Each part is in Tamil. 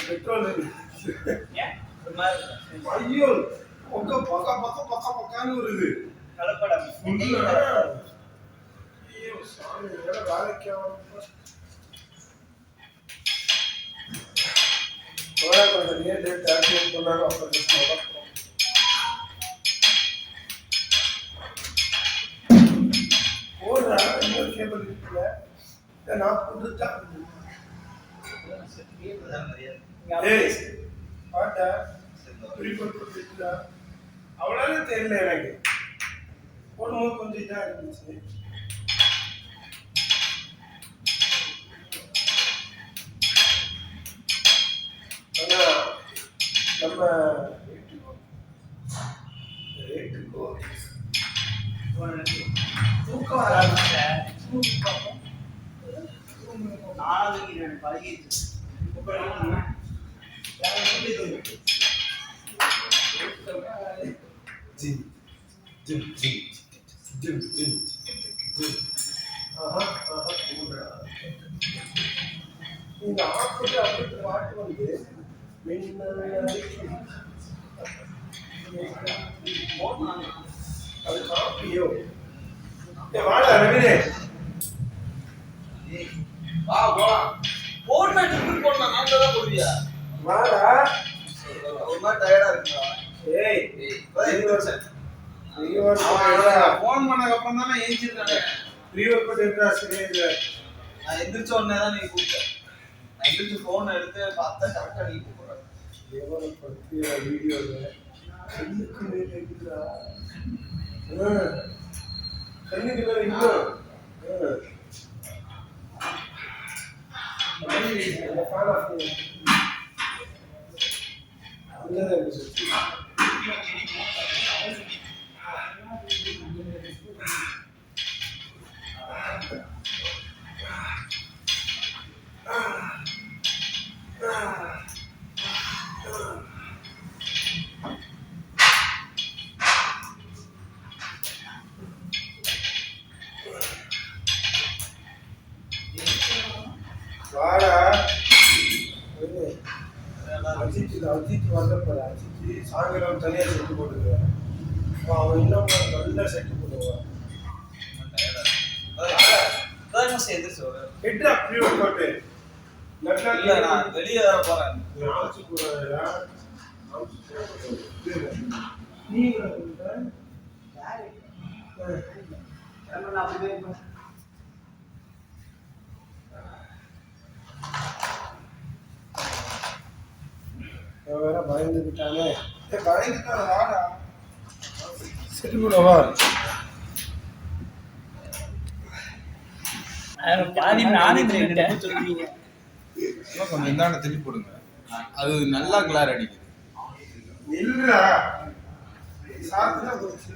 பெட்ரோல் ஐயோ பக்க பக்க பக்க பக்க பக்கான்னு வருது கலப்படம் ஐயோ சாமி வேலைக்கு கொஞ்சம் நேற்று டேக்ஸ் பண்ணாங்க அப்புறம் போடுறா இன்னொரு கேபிள் இருக்குல்ல நான் போட்டுட்டா பாட்டா குறிப்பிட்டு அவ்வளோ தெரியல எனக்கு போடும்போது கொஞ்சம் இதாக இருந்துச்சு ஆனால் நம்ம ரேட்டுக்கோ தூக்கம் நானும் பழகிடுச்சு ஜிம் ஜிம் ஜிம் ஜிம் ஜிம் ஜிம் இந்த ஆப்பிட்டு அப்படி பாட்டு வந்து அது காப்பியோ வாடா ரவினே வா போலாம் போடுனா டிஃபன் போடலாம் நான் தான் போடுவியா வாடா ஒரு மாதிரி டயர்டா இருக்குடா ஏய் ஃபோன் பண்ணதுக்கு அப்புறம் தான் ஏஞ்சிருக்கானே ரீவர்க் பண்ணிட்டா சரி இல்ல நான் எந்திரச்ச உடனே தான் நீ கூப்பிட்ட நான் எந்திரச்சு ஃபோன் எடுத்து பார்த்தா கரெக்டா நீ கூப்பிடுற எவ்வளவு பத்தியா வீடியோல கண்ணுக்கு மேல இருக்குடா கண்ணுக்கு மேல இன்னும் வாடா அஜித் வந்தப்பட அஜித் சாயங்காலம் தனியாக செட்டு போட்டுக்குவேன் அவன் இன்னும் நல்ல செட்டு போடுவான் எட்டு அப்படி ஒரு போட்டு நான் வெளியே வர போறேன் நீ வேற பயந்துக்கிட்டானே பயந்துட்டான வாடா செட்டு போடவா கொஞ்சம் இந்தாண்ட திருப்பி போடுங்க அது நல்லா கிளார் அடிக்குது இல்லடா சாப்பிட்டா போச்சு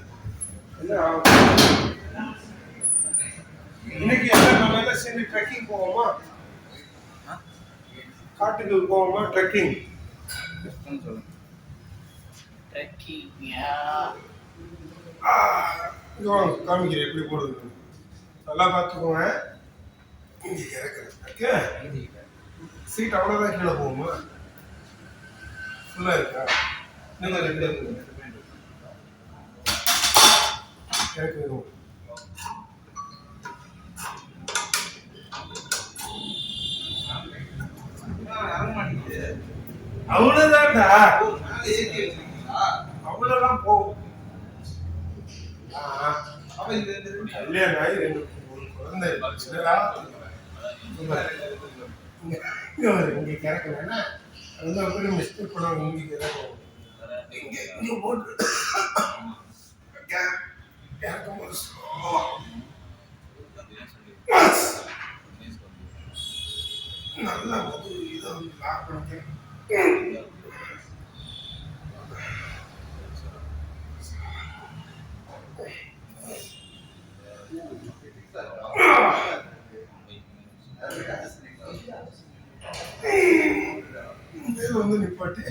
இன்னைக்கு எல்லாம் நம்ம எல்லாம் சேர்ந்து ட்ரெக்கிங் போவோமா காட்டுக்கு போவோமா ட்ரெக்கிங் காமிக்கிறேன் எப்படி போடுறது நல்லா பார்த்துக்கோங்க இங்கே இறக்குறேன் சீட் அவ்வளோதான் கீழே போகுமா ஃபுல்லாக இருக்கா நீங்கள் ரெண்டு இறக்குவோம் அவ்வளவுதான்டா அவ்வளவுதான் போகும் கல்யாணம் ஆகி ரெண்டு குழந்தை இங்க கிறக்கலன்னா அதுதான் மிஸ்டேக் பண்ணுவாங்க இங்க கிறக்கும் இங்க போட்டு கிறக்கும்போது நல்லா ஒரு இதை வந்து லாக் பண்ணிக்கிறேன் வந்து நிப்பாட்டி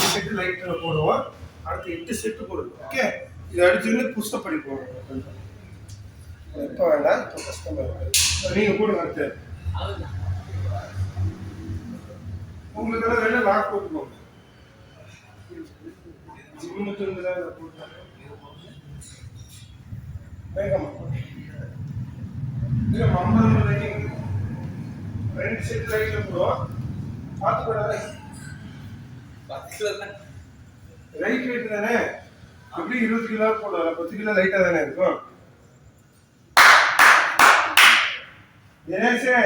செட்டு லைட்டில் போடுவோம் அடுத்து 8 செட்டு போடுவோம் ஓகே இது அடிச்சுன்னு புஷ்அப் பண்ணி போடுவோம் இப்போ வேண்டாம், இப்போ கஷ்டமாக இருக்குது. நீங்கள் போடுங்க அடுத்து. உங்களுக்கு எல்லாம் வேணா லாக் போட்டுக்கோங்க. ஜிம்மு மட்டும் தான் போட்டு வேகமா இல்லை 50 ரைட்டிங் 2 செட் ரைட்டில் போடுவோம். பார்த்து போடாத. 10 ரைட் ரைட் தானே, எப்படி 20 கிலோ போடுவாங்க, 10 கிலோ லைட்டாக தானே இருக்கும். தினேஷே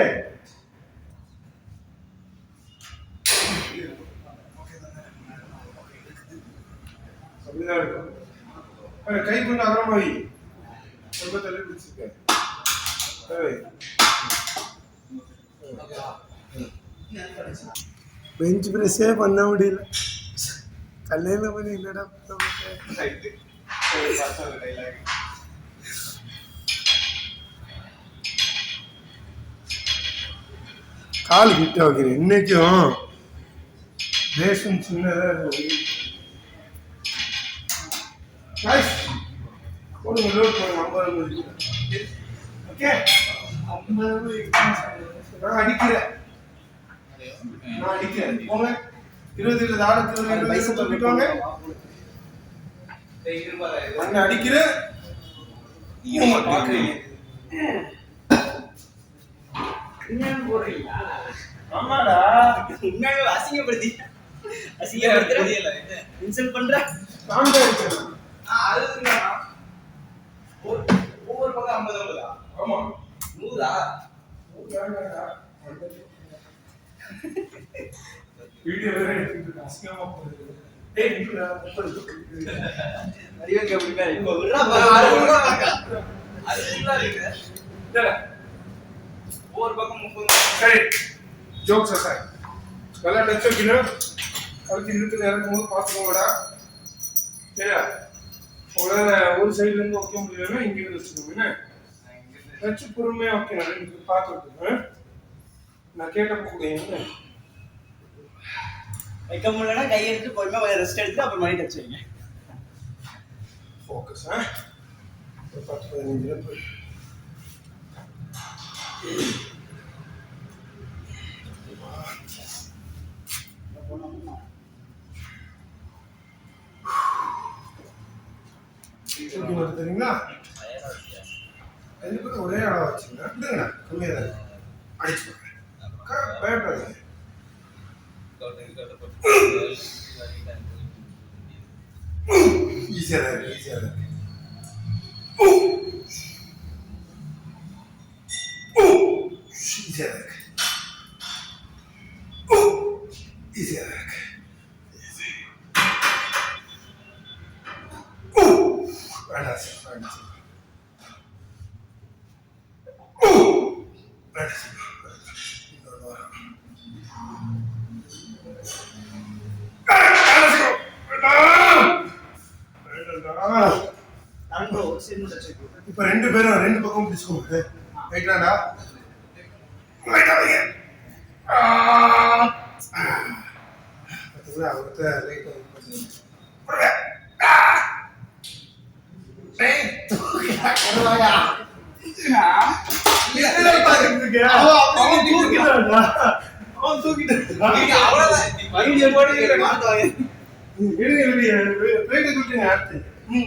அப்படிதான் இருக்கும். கை கொண்டு அகரமா வை, ரொம்ப தள்ளி பிடிச்சிருக்க. பெஞ்ச் பிரஸ்ஸே பண்ண முடியல, கல்யாணம் பண்ணி இல்லடா. கால் கிட்ட வைக்கிறேன். இன்னைக்கும் தேசம் சின்னதாக போடுங்க, லோட் பண்ணுங்க. 50 ஓகே, 50 நான் அடிக்கிறேன். போங்க 20 ஆளுக்கு பைசா தூக்கிட்டு அண்ணன் அடிக்கிறேன். ஆமாடா, அசிங்கப்படுத்தி இன்சல்ட் பண்ற. ஒவ்வொரு பக்கம் 50. ஆமா 100 வீடியோ வேற எடுத்துட்டு அசிங்கமா போகுது. டேய் நிக்குடா, 30 அறிவங்க அப்படினா இப்போ விடுறா பாரு. அது இருக்கு. டேய் ஒவ்வொரு பக்கம் 30. சரி, ஜோக்ஸ் அசாய். நல்லா டச் வைக்கணும். அதுக்கு இழுத்து இறக்கும்போது பார்த்துக்கோங்கடா. சரியா? உங்களால் ஒரு சைட்லேருந்து வைக்க முடியலன்னா இங்கேருந்து வச்சுக்கோங்க. டச்சு பொறுமையாக வைக்கணும். ரெண்டு பார்த்துருக்கு. நான் கேட்டப்போ கூட வைக்க முடியலன்னா கை எடுத்து பொறுமையாக ரெஸ்ட் எடுத்து அப்புறம் மணி டச் வைங்க. ஃபோக்கஸ். ஒரு 10-15 போய் தெரியுங்களா? 2 பேரும் ஒரே அளவு வச்சுங்க. இல்லைங்கண்ணா, கம்மியாக தான் அடிச்சு பயப்படாதீங்க. ஈஸியாக தான் இருக்கு, ஈஸியாக தான் இருக்கு. ஈஸியாக தான் இருக்கு, ஈஸியாக தான் இருக்கு. வேண்டாம் சார், வேண்டாம் சார், வேண்டாம் சார். இப்ப 2 பேரும் 2 பக்கம் பிடிச்சுக்கோங்க. ரைட்டாடா, அவர்கிட்ட ரைட்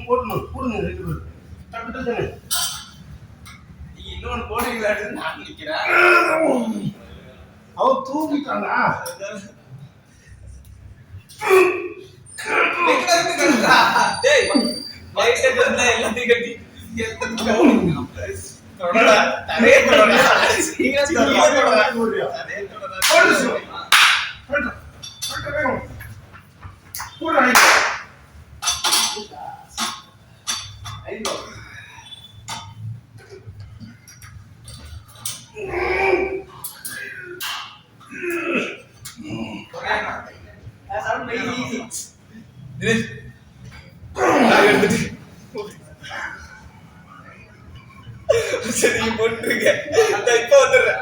போடணும். போடுங்க 2 பேரும். டக்கு தானே இன்னொன்று போடுறீங்களான்னு நான் நிற்கிறேன். அவன் தூங்கிட்டானா? எல்லாத்தையும் கட்டி சரி போட்டுருங்க. இப்ப வந்துடுறேன்.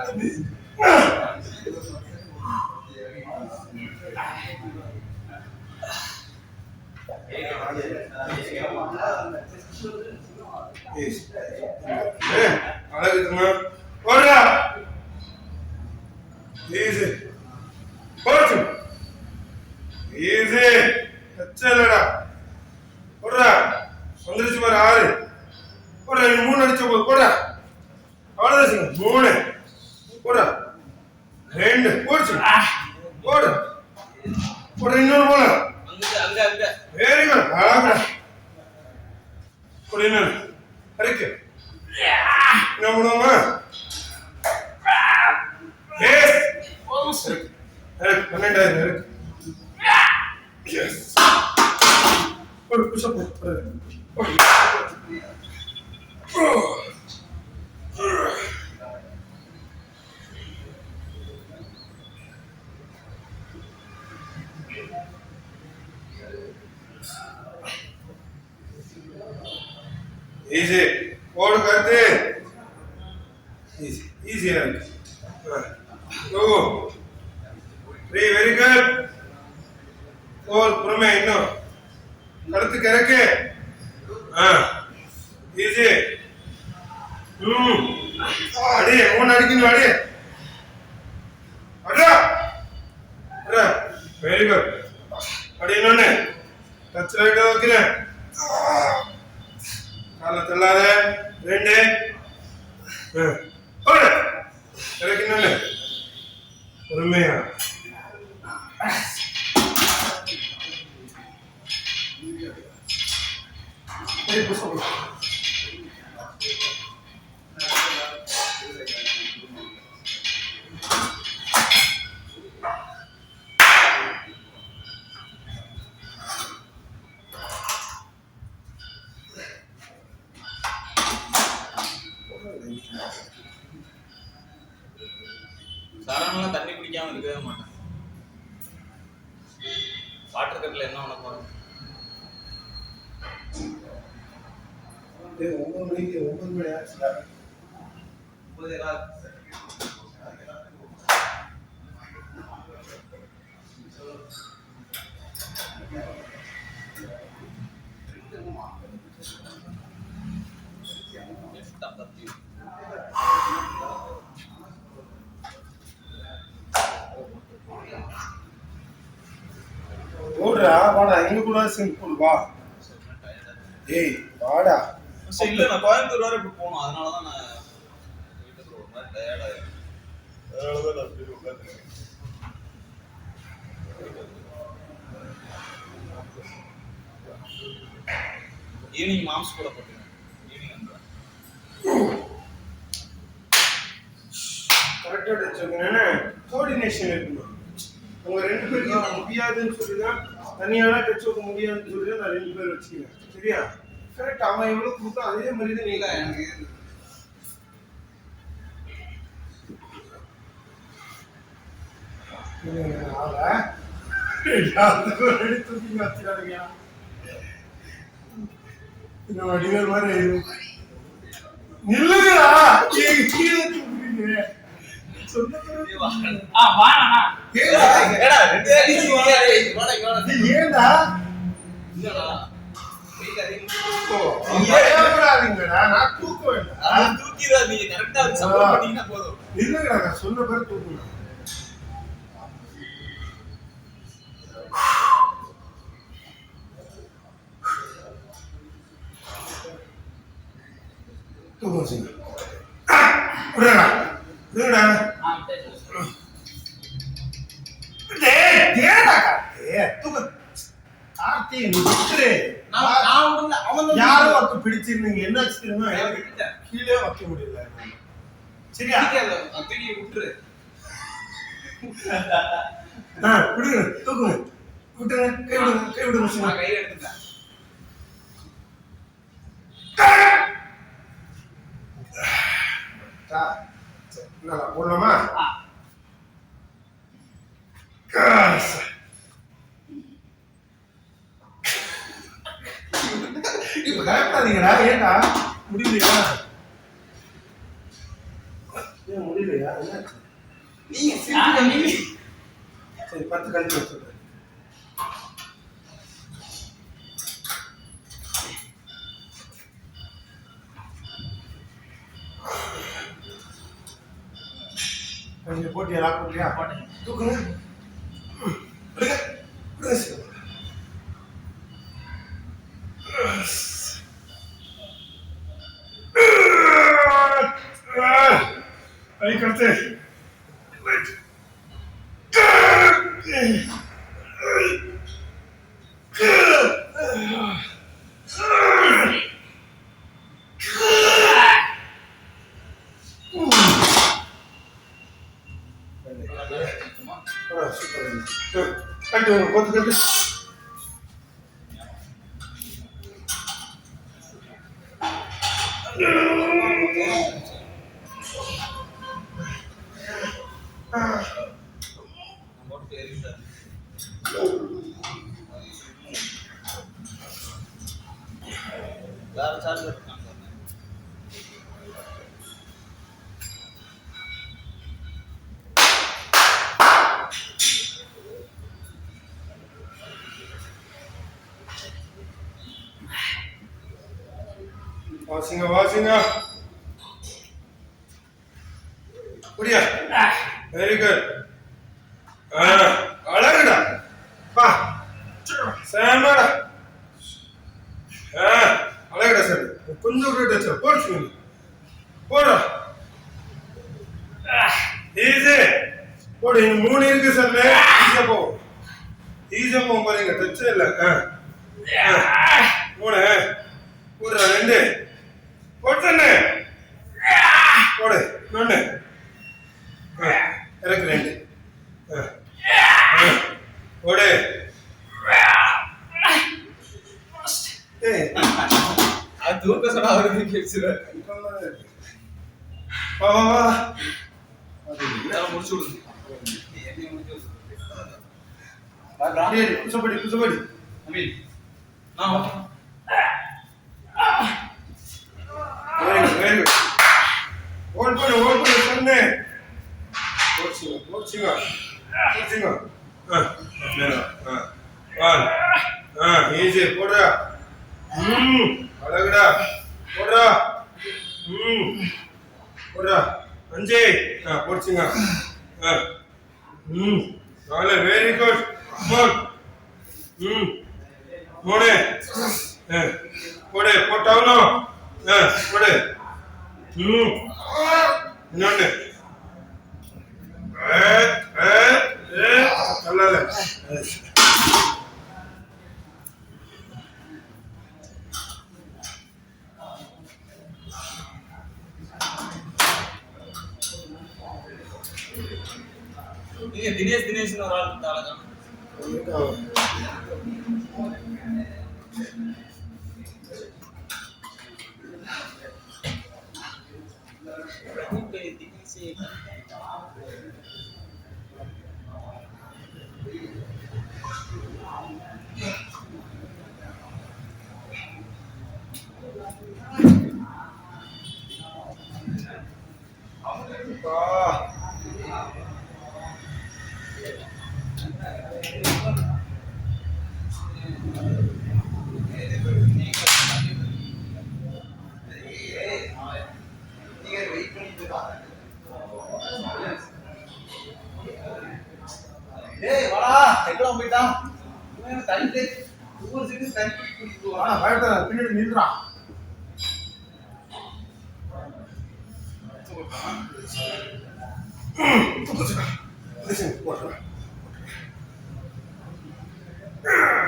Yes. இருக்குமா போடுறா ஈஸி போச்சு ஈஸி இல்லடா போடுறா வந்துருச்சு பாரு 6 போடுறா நீ 3 அடிச்ச போது போடுறா அவ்வளவுதான் 3 போடுறா 2 போடுச்சு போடு போடு இன்னொரு போல அங்க வெரி குட் அழகா போடு இன்னொரு அடிக்கு என்ன பண்ணுவோமா எஸ் 12 இருக்கு எஸ் போடு புஷ் அப் போடு ஈஸி போடு கருத்து ஈஸி ஈஸியா இருக்கு ஓ வெரி குட் பொறுமை இன்னும் கழுத்து கிறக்கு ஈஸி அடி 3 அடிக்கணும் அடி அடா அடா வெரி குட் அடி இன்னொன்னு டச் ரைட் வைக்கிறேன் காலை தள்ளாத 2 போடு கிறக்கு இன்னொன்னு பொறுமையா சரணெல்லாம் தண்ணி குடிக்காம இருக்கவே மாட்டேன் வாட்டர் கட்டில் என்ன பண்ண போறோம் 9 மணி ஆச்சுடா 9 ஓடுறா வாடா எங்க கூட சிம்பிள் வா ஏய் வாடா இல்ல நான் கோயம்புத்தூர் வரை இப்படி போகணும் அதனாலதான் நான் வீட்டுக்கு ஒரு மாதிரி டயர்ட் ஆயிடும் அதனாலதான் நான் அப்படி உட்காந்துருக்கேன் ஈவினிங் மாம்ஸ் கூட போட்டுருக்கேன் ஈவினிங் வந்துடுறேன் கரெக்டா வச்சுக்கோங்க கோஆர்டினேஷன் இருக்கணும் உங்க 2 பேருக்கு முடியாதுன்னு சொல்லிதான் தனியாலாம் டச் வைக்க முடியாதுன்னு சொல்லி நான் 2 பேர் வச்சுக்கிறேன் சரியா கரெக்ட் அவன் எவ்வளவு கொடுத்தா அதே மாதிரி தான் நீங்க எனக்கு வடிவேல் மாதிரி நில்லுங்கடா ஏன்டா நான் தூக்க வேண்டாம் தூக்கிதான் நீங்க கரெக்டா சப்போர்ட் பண்ணீங்கன்னா போதும் இல்லங்கடா நான் சொன்ன பேர் தூக்கணும் தூக்கம் விடுறா விடுடா யாரும் அப்ப பிடிச்சிருந்தீங்க என்ன தெரியுமா கீழே வைக்க முடியல சரியா தூக்கி விட்டுரு விடுங்க தூக்குங்க விட்டுங்க கை விடுங்க கை எடுத்துட்டேன் போடலாமா இப்ப கரெக்டாதீங்கடா ஏண்டா முடியலையா ஏன் முடியலையா என்ன சரி 10 கழிச்சு வச்சுருக்கேன் கொஞ்சம் போட்டியா லாக் பண்ணியா தூக்குங்க விடுங்க விடுங்க sir Aí, cortei. Quanto tempo? வாசிங்க புரியா வெரி குட் அழகுடா பா சாமடா அழகுடா சார் கொஞ்சம் விட்டு சார் போடுச்சுங்க போடா ஈஸி போடு இங்க 3 இருக்கு சார் ஈஸியா போகும் பாருங்க டச்சே இல்லை 3 போடுறா 2 போட்டனே போடு 1 இறக்கு 2 போடு அது தூக்க சொன்னா அவருக்கு கேட்சிரு வா வா வா இதெல்லாம் முடிச்சு விடுங்க என்ன முடிச்சு புசபடி அமீன் நான் very good hold பண்ணு சொன்னே போச்சுங்க ஈஸி போடுறா அழகுடா போடுறா போடுறா 5 போடுச்சுங்க 4 வெரி குட் போடு போடு போட்டாவணும் போடு இன்னொன்னு நல்லா நீங்க தினேஷ் ஒரு ஆள் இருந்தாலும் போயிட்டா தண்ணி ஒவ்வொரு சீட்டு தண்ணி பின்னாடி நின்றா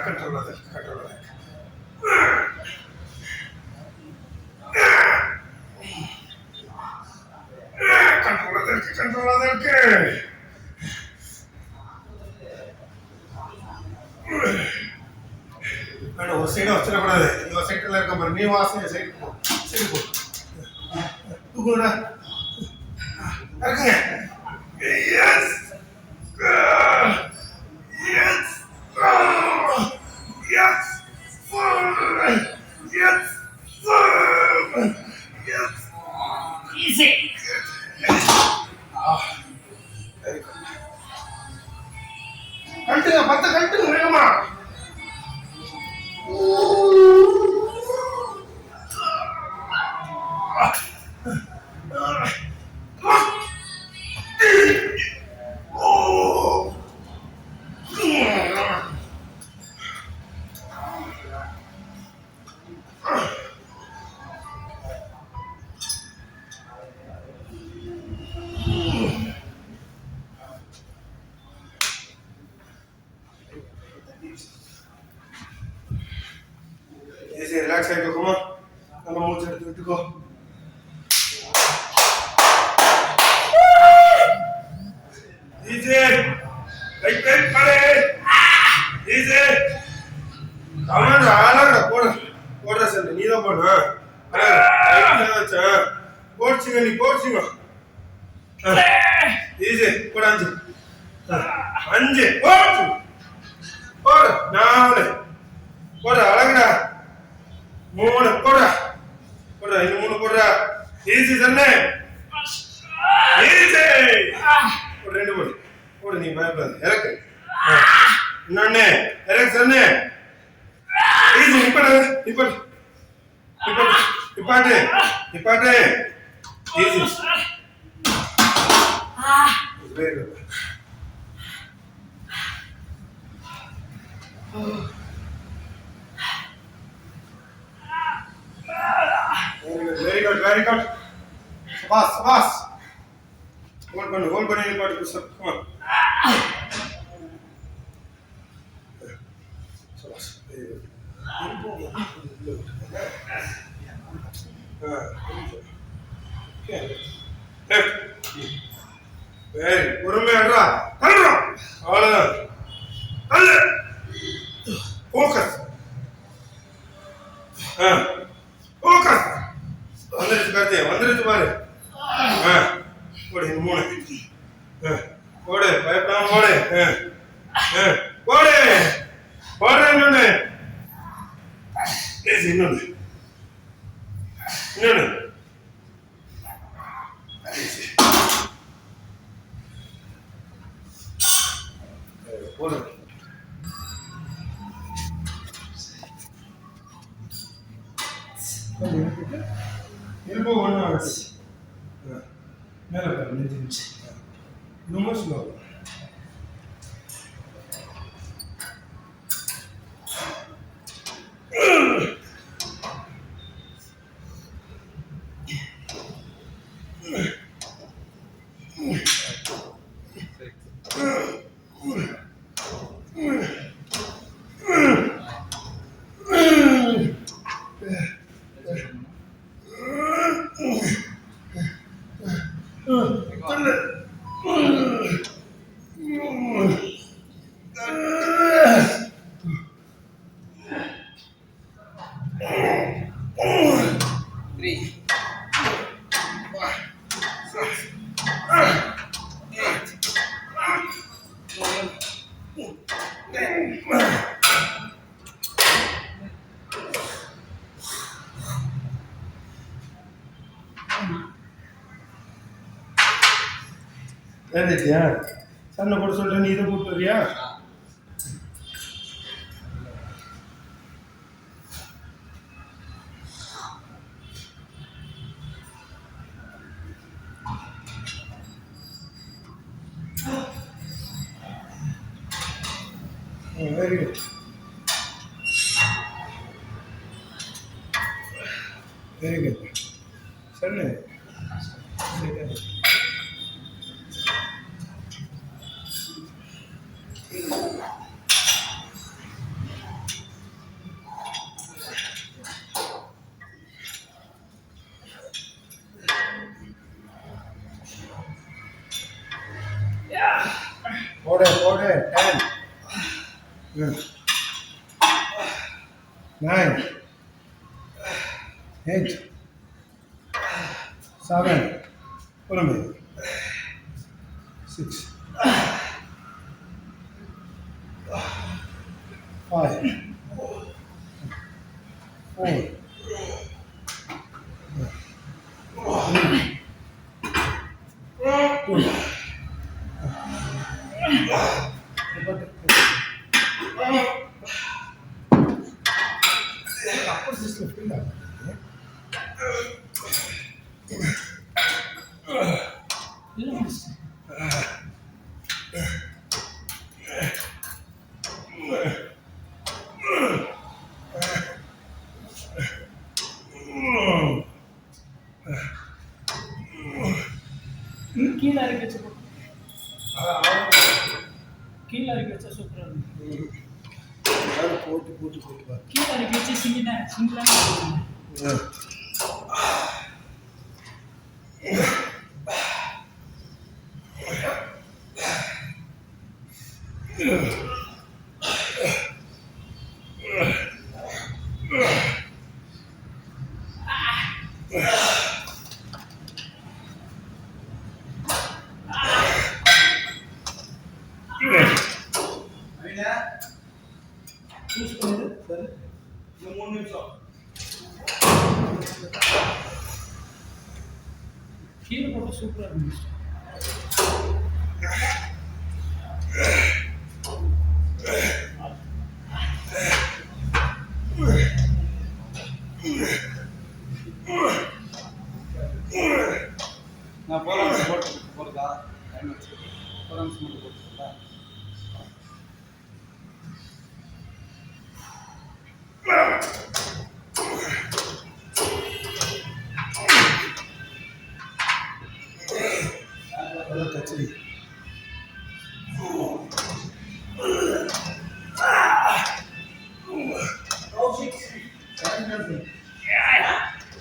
controlador ஒரு சைடு வச்சிடக்கூடாது இந்த சைட்ல இருக்க மாதிரி நீ வாசனை சைடு போ தூக்குடா இறக்குங்க yes yes yes yes yes easy கட்டுங்க 10 கட்டுங்க வேணுமா ரிலாக்ஸ் ஆகிக்கோமா, நல்லா மூச்சு எடுத்து விட்டுக்கோ. ஈஸி ரைட் ரைட் பாரு ஈஸி கமாண்ட் அழகா போடுற சார் நீ தான் போடு வச்சா போடுச்சுங்க நீ போடுச்சுங்க ஈஸி போட 5 போடு போடு 4 போடு அழகுடா 3 போடுறா இன்னும் 3 போடுறா ஈஸி சொன்னே ஈஸி ஒரு 2 போடு நீ பயப்படாத இறக்கு இன்னொன்னு இறக்கு சொன்னே ஈஸி நிப்பாட்டு easy very good very good boss hold பண்ணு நிப்பாட்டு புஷ் கம் ஆன் சபாஸ் வெரி பொறுமையாடுறா கல்றா அவ்வளவுதான் கல்லு ஃபோக்கஸ் ஃபோக்கஸ் வந்துருச்சு பாரு போடு 3 போடு பயப்படாம போடு இன்னொன்னு போடு எல்போ ஒன்று ஆகுது மேலே பாரு நெஞ்சு ரொம்ப ஸ்லோ ஏந்திரியா சண்டை போட சொல்றேன் நீ இதை போட்டு வரியா வெரி குட் சொல்லு போடு 10 9 8 7 பொறுமை 6 5 4 2 கீழே இறக்கி வச்சு கீழே இறக்கி வச்சா சூப்பராக இருக்கும். போட்டு போட்டு போட்டு பாரு. கீழே இறக்கி வச்சு சிங்கிளாக சூஸ் பண்ணுது சரி. இன்னும் 3 நிமிஷம். கீழே போட்டு சூப்பராக இருந்துச்சு. நான் போராட்டம் போட்டுருக்கா போராட்டம் போட்டுருக்கா கச்சேரி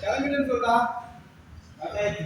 கிளம்பிட்டேன்னு சொல்றா சரி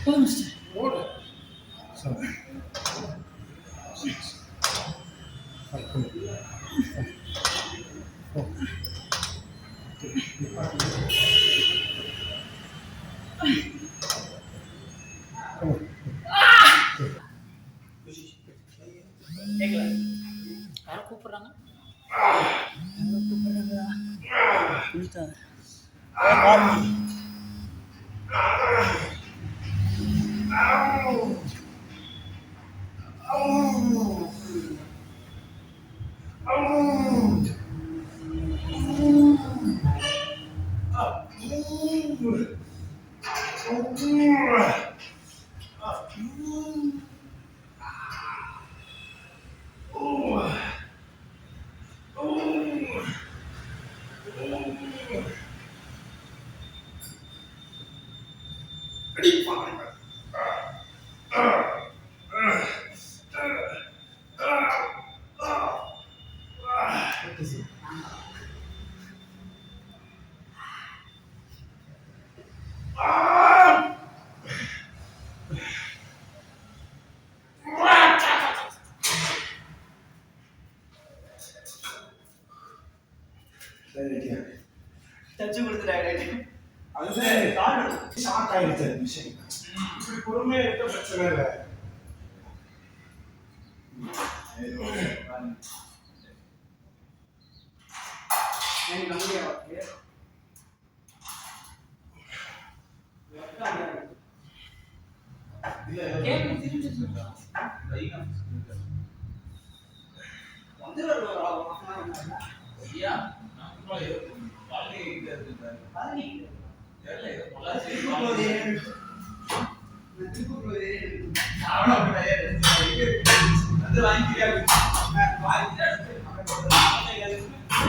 போதும் மிஸ்டர். ஓடு சரி கேட்கல. யாரை கூப்பிட்றாங்க? யாரை கூப்பிட்றாங்களா? புரியுதா? டச் கொடுத்துட்டாங்க. அதுதான் ஷாக் ஆயிடுச்சு விஷயம். இப்படி பொறுமையா இருக்க பிரச்சனை இல்லை.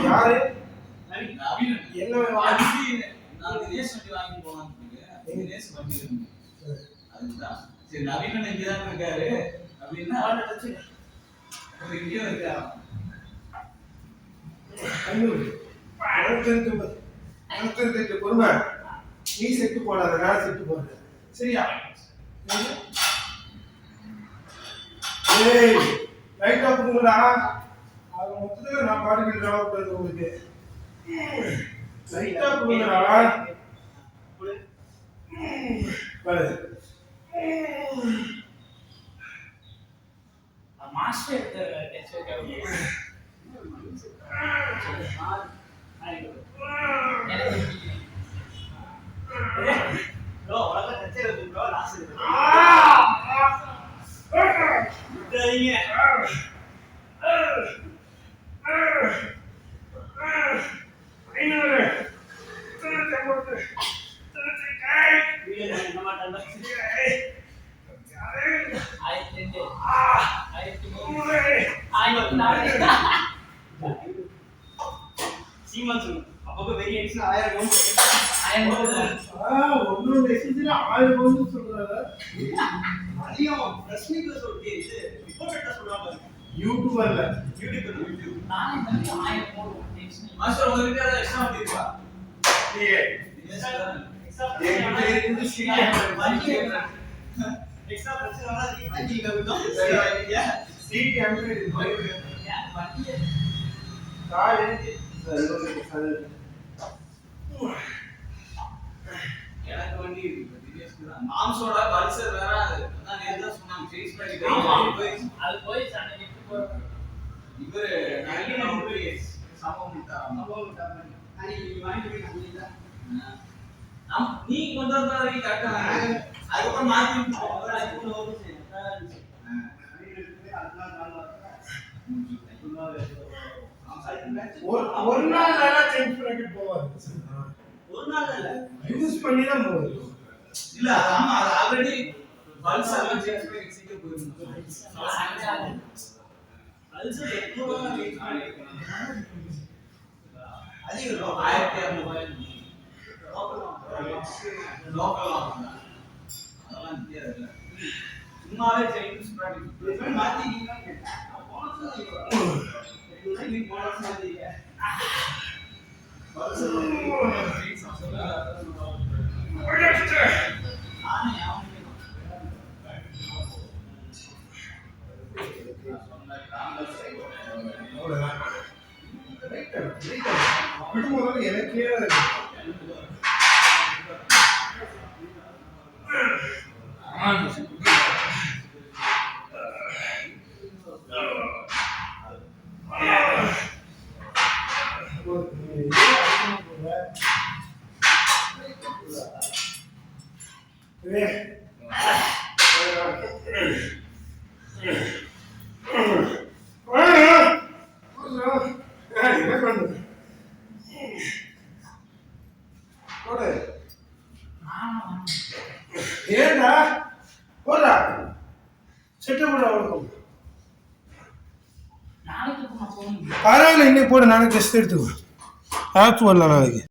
யாரு என்ன நான் தினேஷ் வண்டி வாங்கி போனான்னு தினேஷ் வண்டி இருக்கு. அதுதான் சரி நவீன இங்கதான் இருக்காரு அப்படின்னா இங்கேயும் இருக்கா 500 பொறுமை. நீ செட்டு போடாத, நான் செட்டு போடுறேன். சரியா? ஏய் லைட் ஆஃப் பண்ணுடா. அது மொத்தத்துல நான் பாடிக்கிட்டு டிராப் பண்ணுறது உங்களுக்கு. லைட் ஆஃப் பண்ணுடா. பாரு. மாஸ்டர் எடுத்தாரு டெஸ்ட் வைக்க. ப்ரோ வளர்க்க டச்சே இருக்கு ப்ரோ லாஸ்ட் இருக்கு விட்டுறீங்க சீமான் சொல்லு அப்பப்போ வெறி அடிச்சுன்னா 1000 ஒன்னும் மெசேஜ்ல 1000 வந்து சொல்றாங்க. அதிகம் பிரச்சனைகளை சொல்லிட்டு இது ரிப்போர்ட்டா சொல்றாங்க யூடியூபர்ல நானே வந்து 1000 போடுவோம். மாஸ்டர் உங்களுக்கு ஏதாவது எக்ஸ்ட்ரா பண்ணிருக்கா நீங்க எக்ஸ்ட்ரா இருக்குது எக்ஸ்ட்ரா பிரச்சனை வராது வண்டி கவிதம் சரி வாங்கியா சீட் அங்கே வண்டியை காய் எனக்கு வண்டி இருக்கு திடீர்னு தான் மாம்சோட பல்சர் வேற அதான் நேரா சொன்னாங்க ஃபேஸ் ஆமா. பண்ணி அது போய் சண்டை கிட்டு போறோம். இவரு நல்ல போய் சம்பவம் விட்டாங்க நீ வாங்கிட்டு போய் நம்பிட்டா நீ கொண்டு வந்த வரைக்கும் கரெக்டா அதுக்கப்புறம் மாத்தி விட்டு அதுக்குள்ள ஒரு ஒரு நாள் நல்லா சேஞ்ச் பண்ணிட்டு போவாரு. ஒரு நாள் இல்ல யூஸ் பண்ணி தான் போவாரு. இல்ல ஆமா அது ஆல்ரெடி பல்சர் எல்லாம் சேஞ்ச் பண்ணி சீக்கிரம் போயிருந்தோம் பல்சர் 800 ரேட் பண்ணிருக்காங்க அதிகம் 1200 லோக்கல் அதெல்லாம் தெரியாது சும்மாவே சைனீஸ் ப்ராடக்ட் மாத்திட்டீங்கன்னா கேட்டேன் நீ போனஸ் மாத்திட்டீங்க எனக்கே ஏண்டா போடா செட்டு போட அவளுக்கும் நாளைக்கு நான் போகணும். பரவாயில்ல இன்னைக்கு போடு நாளைக்கு டெஸ்ட் எடுத்துக்கோ ஆச்சு வரலாம் நாளைக்கு